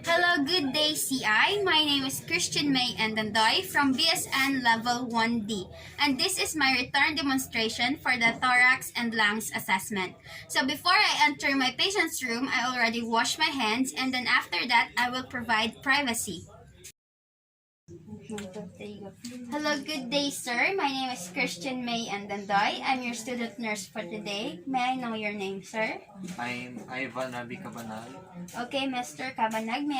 Hello, good day CI. My name is Christian May Endandoy from BSN Level 1D. And this is my return demonstration for the thorax and lungs assessment. So before I enter my patient's room, I already wash my hands, and then after that, I will provide privacy. Hello, good day, sir. My name is Christian May Endandoy. I'm your student nurse for today. May I know your name, sir? I'm Ivan Rabi Cabanal. Okay, Mr. Cabanag,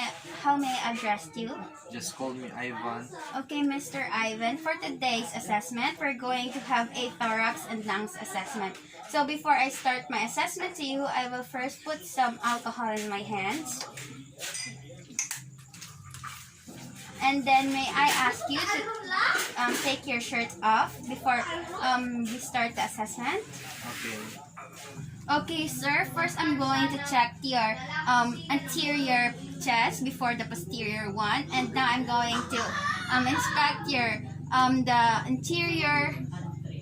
how may I address you? Just call me Ivan. Okay, Mr. Ivan, for today's assessment, we're going to have a thorax and lungs assessment. So before I start my assessment to you, I will first put some alcohol in my hands. And then may I ask you to take your shirt off before we start the assessment? Okay. Okay, sir. First, I'm going to check your anterior chest before the posterior one, and now I'm going to inspect your the anterior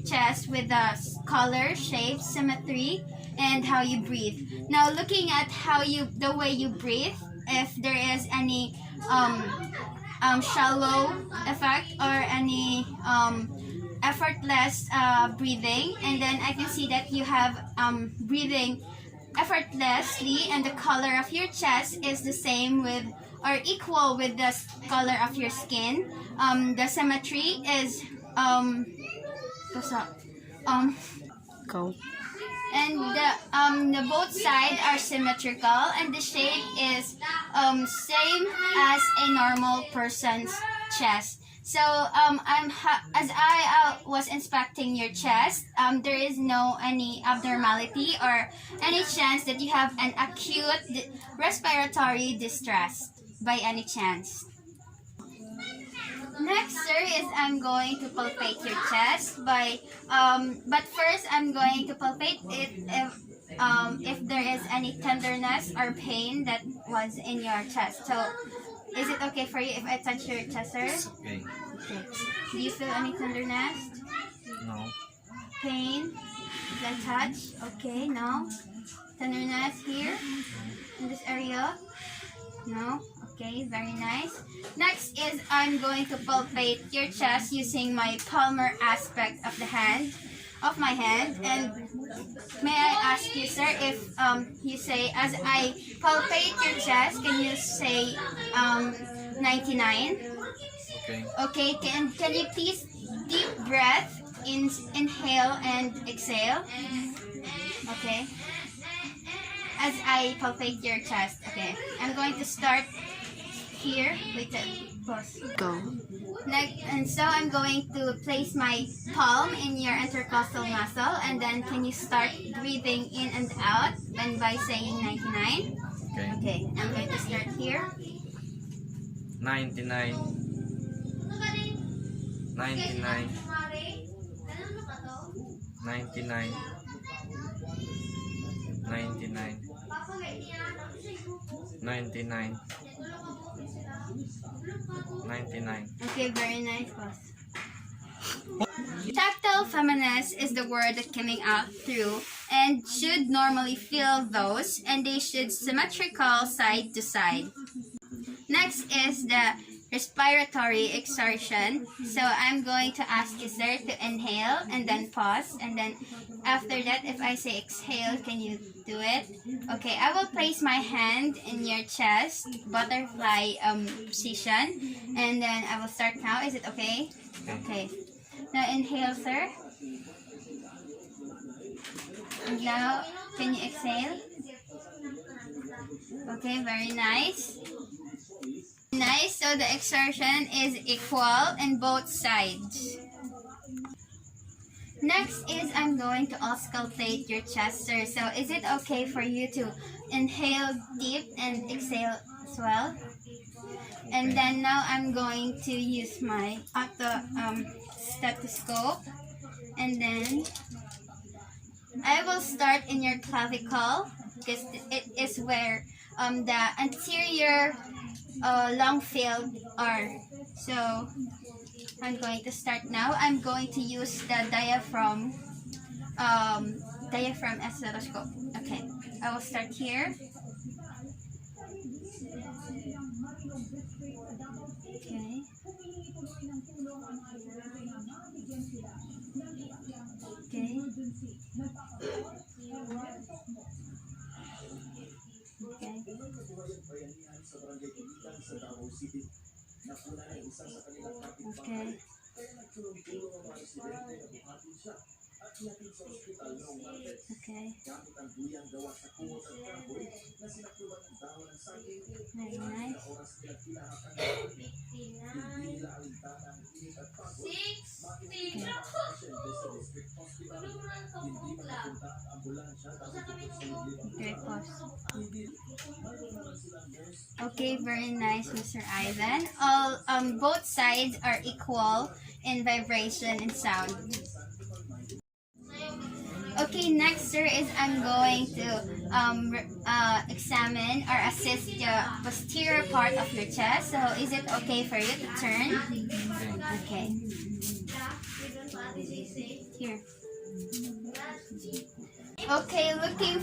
chest with the color, shape, symmetry, and how you breathe. Now, looking at the way you breathe, if there is any shallow effect or any effortless breathing, and then I can see that you have breathing effortlessly, and the color of your chest is the same with or equal with the color of your skin. The symmetry is Go. and the both sides are symmetrical, and the shape is same as a normal person's chest. So as I was inspecting your chest, there is no any abnormality or any chance that you have an acute respiratory distress by any chance. Next, sir, is I'm going to palpate your chest by but first I'm going to palpate it if there is any tenderness or pain that was in your chest. So is it okay for you if I touch your chest, sir? Okay. Okay. Do you feel any tenderness? No. Pain? Then touch? Okay, no. Tenderness here? In this area? No? Okay, very nice. Next is I'm going to palpate your chest using my palmar aspect of my hand. And may I ask you, sir, if you say, as I palpate your chest, can you say 99? Okay. Okay, can you please deep breath, inhale and exhale? Okay. As I palpate your chest. Okay, I'm going to start here with the pause. Go. Next, and so I'm going to place my palm in your intercostal muscle, and then can you start breathing in and out and by saying 99? Okay. Okay, I'm going to start here. 99. 99. 99. 99. 99. 99. Okay, very nice, boss. Tactile feminist is the word that coming out through and should normally feel those, and they should symmetrical side to side. Next is the respiratory exertion. So I'm going to ask you, sir, to inhale and then pause, and then after that, if I say exhale, can you do it? Okay, I will place my hand in your chest, butterfly position, and then I will start now. Is it okay? Okay. Now inhale, sir. And now, can you exhale? Okay, very nice. Nice, so the exertion is equal in both sides. Next is I'm going to auscultate your chest, sir. So is it okay for you to inhale deep and exhale as well? And then now I'm going to use my stethoscope, and then I will start in your clavicle because it is where the anterior lung field are. So I'm going to start now. I'm going to use the diaphragm stethoscope. Okay, I will start here. Okay. 99. 60. Okay, pause. Okay, very nice, Mr. Ivan. All both sides are equal in vibration and sound. Okay, next, sir, is I'm going to examine or assist the posterior part of your chest. So, is it okay for you to turn? Okay. Here. Okay, looking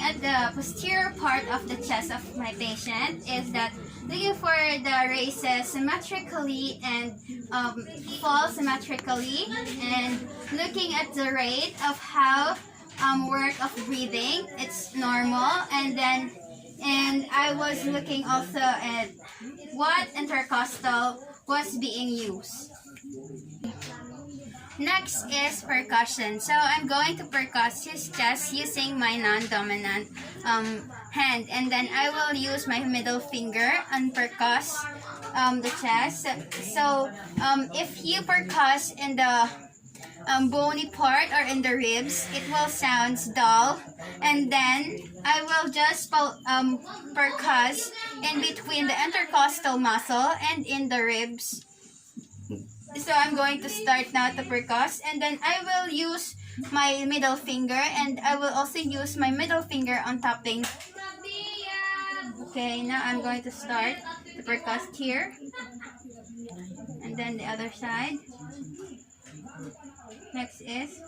at the posterior part of the chest of my patient is that looking for the races symmetrically and fall symmetrically, and looking at the rate of how work of breathing, it's normal, and I was looking also at what intercostal was being used. Next is percussion. So I'm going to percuss his chest using my non-dominant hand, and then I will use my middle finger and percuss the chest. So if you percuss in the bony part or in the ribs, it will sound dull, and then I will just percuss in between the intercostal muscle and in the ribs. So I'm going to start now to percuss, and then I will use my middle finger, and I will also use my middle finger on topping. Okay, now I'm going to start to percuss here, and then the other side. Next is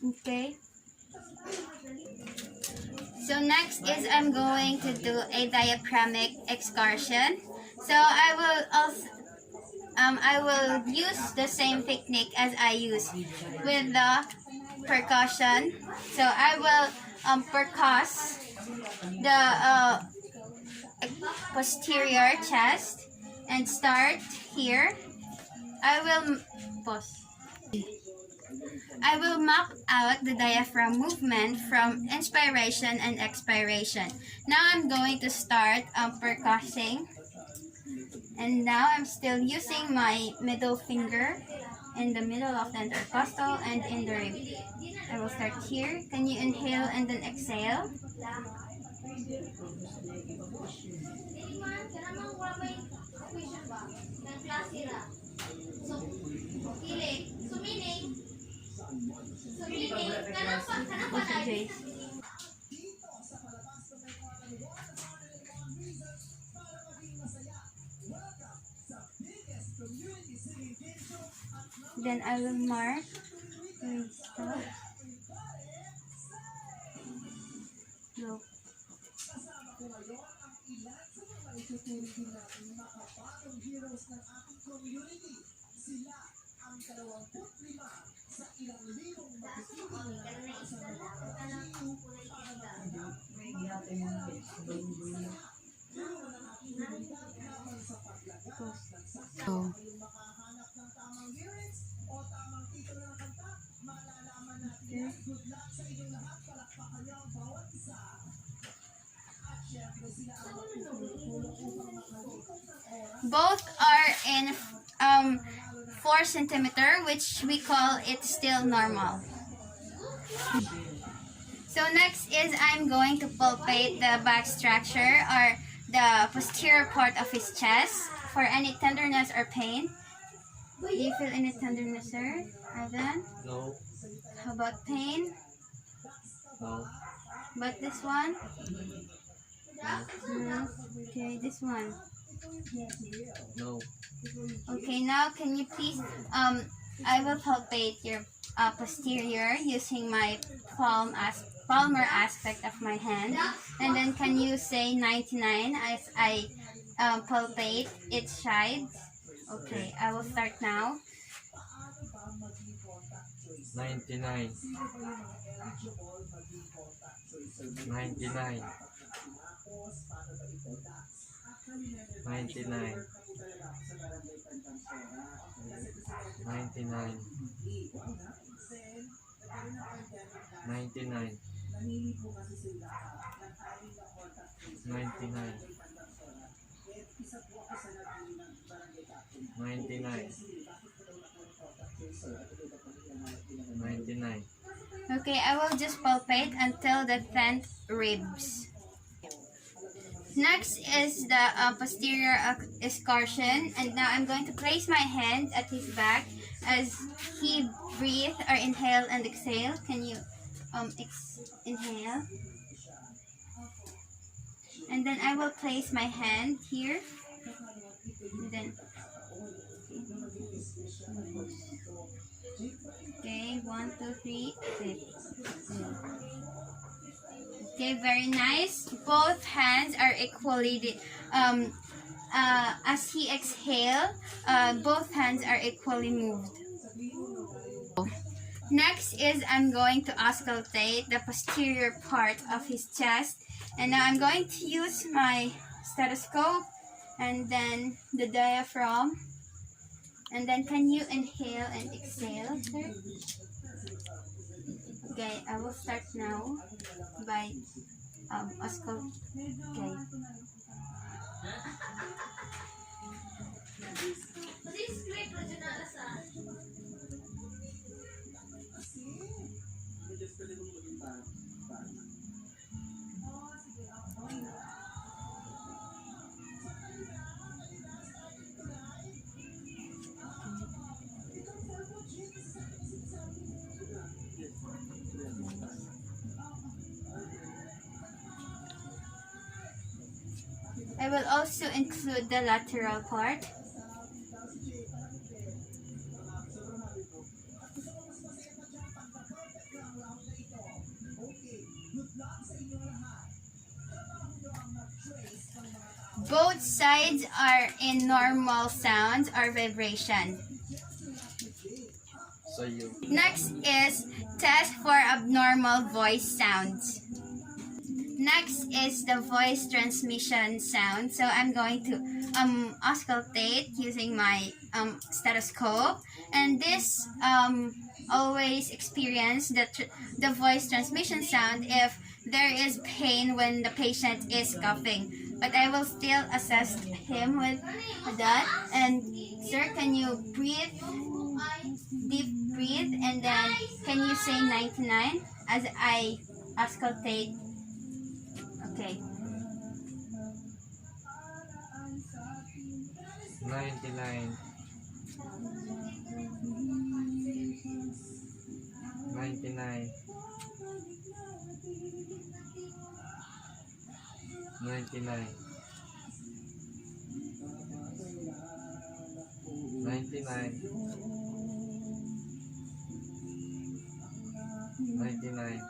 okay. So next is I'm going to do a diaphragmic excursion. So I will use the same technique as I use with the percussion. So I will percuss the posterior chest and start here. I will pause. I will map out the diaphragm movement from inspiration and expiration. Now I'm going to start percussing. And now I'm still using my middle finger in the middle of the intercostal and in the rib. I will start here. Can you inhale and then exhale? Okay. Then I will mark where it stops. Go. Oh. Both are in 4 centimeter, which we call it still normal. So next is I'm going to palpate the back structure or the posterior part of his chest for any tenderness or pain. Do you feel any tenderness, sir? Ivan? No. How about pain? No. But this one? No. Okay, this one. No. Okay, now can you please, I will palpate your posterior using my palmar aspect of my hand. And then can you say 99 as I palpate each side. Okay, I will start now. 99. 99. 99. 99. 99. 99. 99. 99. Okay, I will just palpate until the 10th ribs. Next is the posterior excursion, and now I'm going to place my hand at his back as he breathe or inhale and exhale. Can you inhale? And then I will place my hand here. And then okay, 1, 2, 3, 6. Okay, very nice. Both hands are equally as he exhale, both hands are equally moved. Next is I'm going to auscultate the posterior part of his chest, and now I'm going to use my stethoscope and then the diaphragm. And then can you inhale and exhale, sir? Okay, I will start now by auscultate. Okay. I will also include the lateral part. Both sides are in normal sounds or vibration. So you. Next is test for abnormal voice sounds. Next is the voice transmission sound. So I'm going to auscultate using my stethoscope, and this always experience the voice transmission sound if there is pain when the patient is coughing. But I will still assess him with that. And sir, can you breathe, deep breathe, and then can you say 99 as I auscultate? Okay. 99. 99. 99. 99. 99.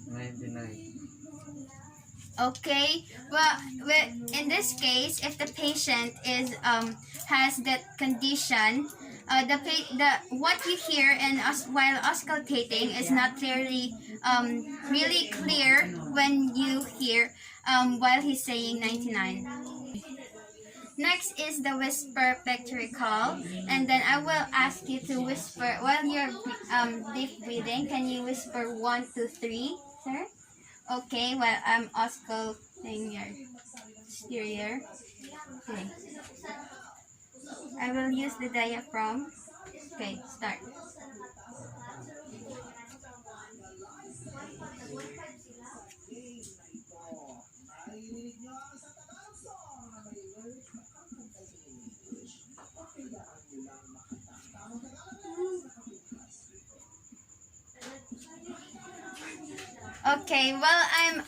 99. Okay. Well, in this case, if the patient is has that condition, what you hear and while auscultating is not clearly really clear when you hear while he's saying 99. Next is the whisper pectorical, and then I will ask you to whisper while you're deep breathing. Can you whisper 1, 2, 3, sir? Okay, well, I'm auscultating your posterior. Okay. I will use the diaphragm. Okay, start. Okay, well,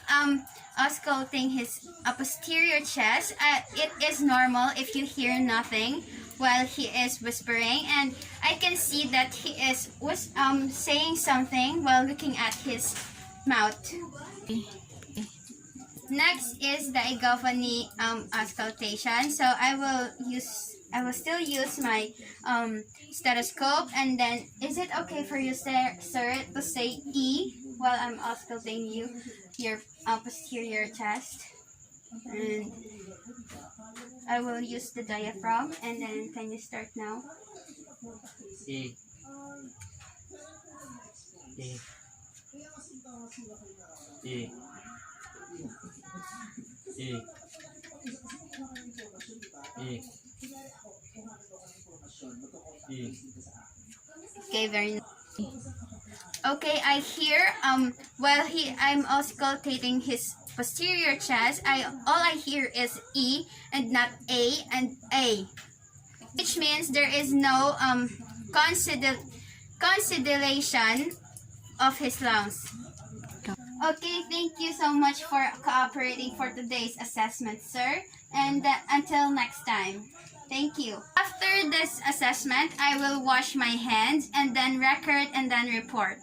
I'm ausculting his posterior chest. It is normal if you hear nothing while he is whispering, and I can see that he is saying something while looking at his mouth. Next is the egophony auscultation. So I will still use my stethoscope, and then is it okay for you, sir, to say E while I'm auscultating your posterior chest? And I will use the diaphragm, and then can you start now? E. E. E. E. E. E. Okay, very nice. Okay, I hear while I'm auscultating his posterior chest, all I hear is E and not A and A, which means there is no consideration of his lungs. Okay, thank you so much for cooperating for today's assessment, sir. And until next time. Thank you. After this assessment, I will wash my hands and then record and then report.